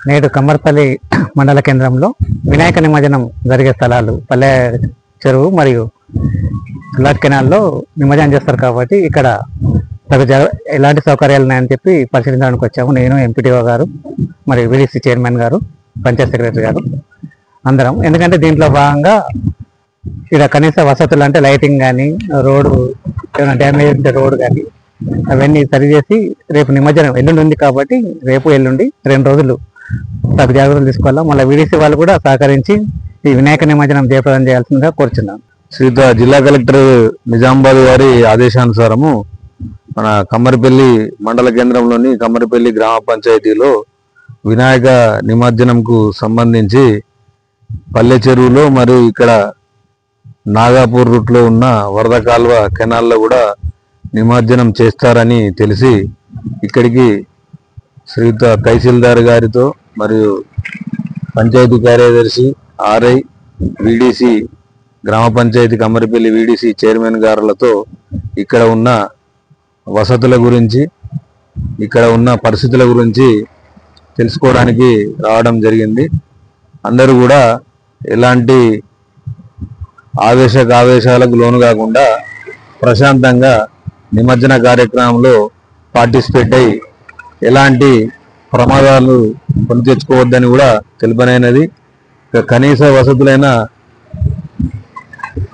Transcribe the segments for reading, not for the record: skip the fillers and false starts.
నేడు కమ్మర్పల్లి మండల కేంద్రంలో వినాయక నిమజ్జనం జరిగే స్థలాలు పల్లె చెరువు మరియు లాట్ కెనాల్లో నిమజ్జనం చేస్తారు కాబట్టి ఇక్కడ ఎలాంటి సౌకర్యాలు ఉన్నాయని చెప్పి పరిశీలించడానికి వచ్చాము. నేను, ఎంపీటీఓ గారు, మరియు వీడీసీ చైర్మన్ గారు, పంచాయత్ సెక్రటరీ గారు అందరం. ఎందుకంటే దీంట్లో భాగంగా ఇక్కడ కనీస వసతులు అంటే లైటింగ్ కానీ, రోడ్డు ఏమైనా డ్యామేజ్ ఉంటే రోడ్డు కానీ అవన్నీ సరిచేసి రేపు నిమజ్జనం ఎల్లుండి ఉంది కాబట్టి రేపు ఎల్లుండి 2 రోజులు తగు జాగ్రత్తలు తీసుకోవాలా. మళ్ళీ వీడీసీ వాళ్ళు కూడా సహకరించి ఈ వినాయక నిమజ్జనం జయప్రదం చేయాల్సిందిగా కోరుచున్నాం. శ్రీత జిల్లా కలెక్టర్ నిజామాబాద్ గారి ఆదేశానుసారము మన కమ్మరిపల్లి మండల కేంద్రంలోని కమ్మరిపల్లి గ్రామ పంచాయతీలో వినాయక నిమజ్జనంకు సంబంధించి పల్లె చెరువులో మరియు ఇక్కడ నాగాపూర్ రూట్లో ఉన్న వరద కాల్వ కెనాల్లో కూడా నిమజ్జనం చేస్తారని తెలిసి ఇక్కడికి శ్రీత తహసీల్దార్ గారితో మరియు పంచాయతీ కార్యదర్శి ఆర్ఐ, వీడీసీ, గ్రామ పంచాయతీ కమ్మరిపల్లి వీడీసీ చైర్మన్ గారులతో ఇక్కడ ఉన్న వసతుల గురించి, ఇక్కడ ఉన్న పరిస్థితుల గురించి తెలుసుకోవడానికి రావడం జరిగింది. అందరూ కూడా ఎలాంటి ఆవేశాలకు లోను కాకుండా ప్రశాంతంగా నిమజ్జన కార్యక్రమంలో పార్టిసిపేట్ అయ్యి ఎలాంటి ప్రమాదాలు కొని తెచ్చుకోవద్దని కూడా తెలుపనైనది. కనీస వసతులైన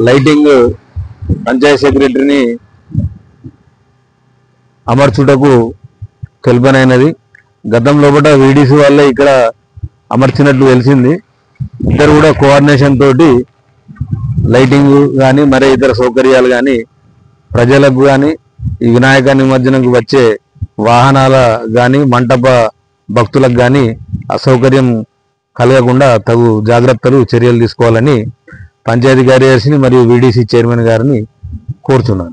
లైటింగ్ పంచాయత్ సెక్రటరీని అమర్చుటకు తెలుపనైనది. గతంలో వీడీసీ వాళ్ళే ఇక్కడ అమర్చినట్లు తెలిసింది. ఇద్దరు కూడా కోఆర్డినేషన్ తోటి లైటింగ్ కానీ మరే ఇతర సౌకర్యాలు కానీ ప్రజలకు కానీ ఈ వినాయక నిమజ్జనంకు వచ్చే వాహనాల కానీ మంటప భక్తులకు కానీ అసౌకర్యం కలగకుండా తగు జాగ్రత్తలు చర్యలు తీసుకోవాలని పంచాయతీ కార్యదర్శిని మరియు వీడీసీ చైర్మన్ గారిని కోరుతున్నాను.